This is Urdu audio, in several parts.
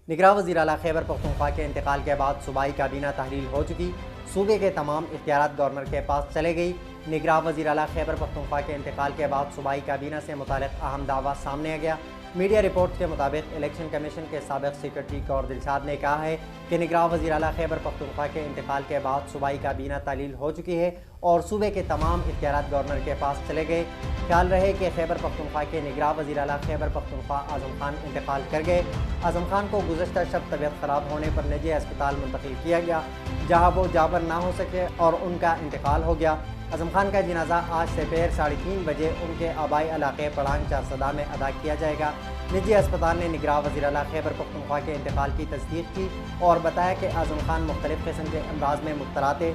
نگراں وزیر اعلیٰ خیبر پختونخوا کے انتقال کے بعد صوبائی کابینہ تحلیل ہو چکی، صوبے کے تمام اختیارات گورنر کے پاس چلے گئی۔ نگراں وزیر اعلیٰ خیبر پختونخوا کے انتقال کے بعد صوبائی کابینہ سے متعلق اہم دعویٰ سامنے آ گیا۔ میڈیا رپورٹ کے مطابق الیکشن کمیشن کے سابق سیکرٹری کور دلشاد نے کہا ہے کہ نگراں وزیر اعلیٰ خیبر پختونخوا کے انتقال کے بعد صوبائی کابینہ تحلیل ہو چکی ہے اور صوبے کے تمام اختیارات گورنر کے پاس چلے گئے۔ خیال رہے کہ خیبر پختونخوا کے نگراں وزیر اعلیٰ خیبر پختونخوا اعظم خان انتقال کر گئے۔ اعظم خان کو گزشتہ شب طبیعت خراب ہونے پر نجی ہسپتال منتقل کیا گیا، جہاں وہ جابر نہ ہو سکے اور ان کا انتقال ہو گیا۔ اعظم خان کا جنازہ آج سپہر 3:30 بجے ان کے آبائی علاقے پڑانگ چارسدہ میں ادا کیا جائے گا۔ نجی ہسپتال نے نگراں وزیر اعلیٰ خیبر پختونخوا کے انتقال کی تصدیق کی اور بتایا کہ اعظم خان مختلف قسم کے امراض میں مبتلا تھے۔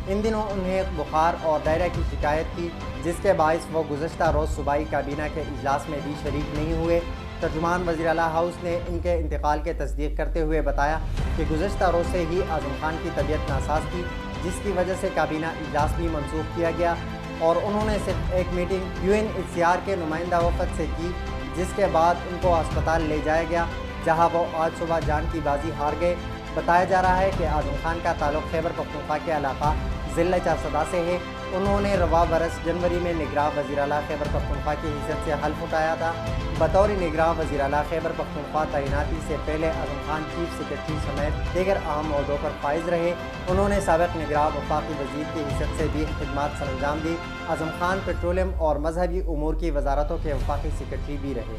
ان دنوں انہیں بخار اور دائرہ کی شکایت تھی، جس کے باعث وہ گزشتہ روز صوبائی کابینہ کے اجلاس میں بھی شریک نہیں ہوئے۔ ترجمان وزیر اعلیٰ ہاؤس نے ان کے انتقال کی تصدیق کرتے ہوئے بتایا کہ گزشتہ روز سے ہی اعظم خان کی طبیعت ناساز تھی، جس کی وجہ سے کابینہ اجلاس بھی منسوخ کیا گیا اور انہوں نے صرف ایک میٹنگ UNHCR کے نمائندہ وفد سے کی، جس کے بعد ان کو ہسپتال لے جایا گیا، جہاں وہ آج صبح جان کی بازی ہار گئے۔ بتایا جا رہا ہے کہ اعظم خان کا تعلق خیبر پختونخوا کے علاقہ ضلع چارسدہ سے ہے۔ انہوں نے رواں برس جنوری میں نگراں وزیر اعلیٰ خیبر پختونخوا کی حیثیت سے حلف اٹھایا تھا۔ بطور نگراں وزیر اعلیٰ خیبر پختونخوا تعیناتی سے پہلے اعظم خان چیف سیکرٹری سمیت دیگر اہم عہدوں پر فائز رہے۔ انہوں نے سابق نگراں وفاقی وزیر کی حیثیت سے بھی خدمات سر انجام دی۔ اعظم خان پیٹرولیم اور مذہبی امور کی وزارتوں کے وفاقی سیکرٹری بھی رہے۔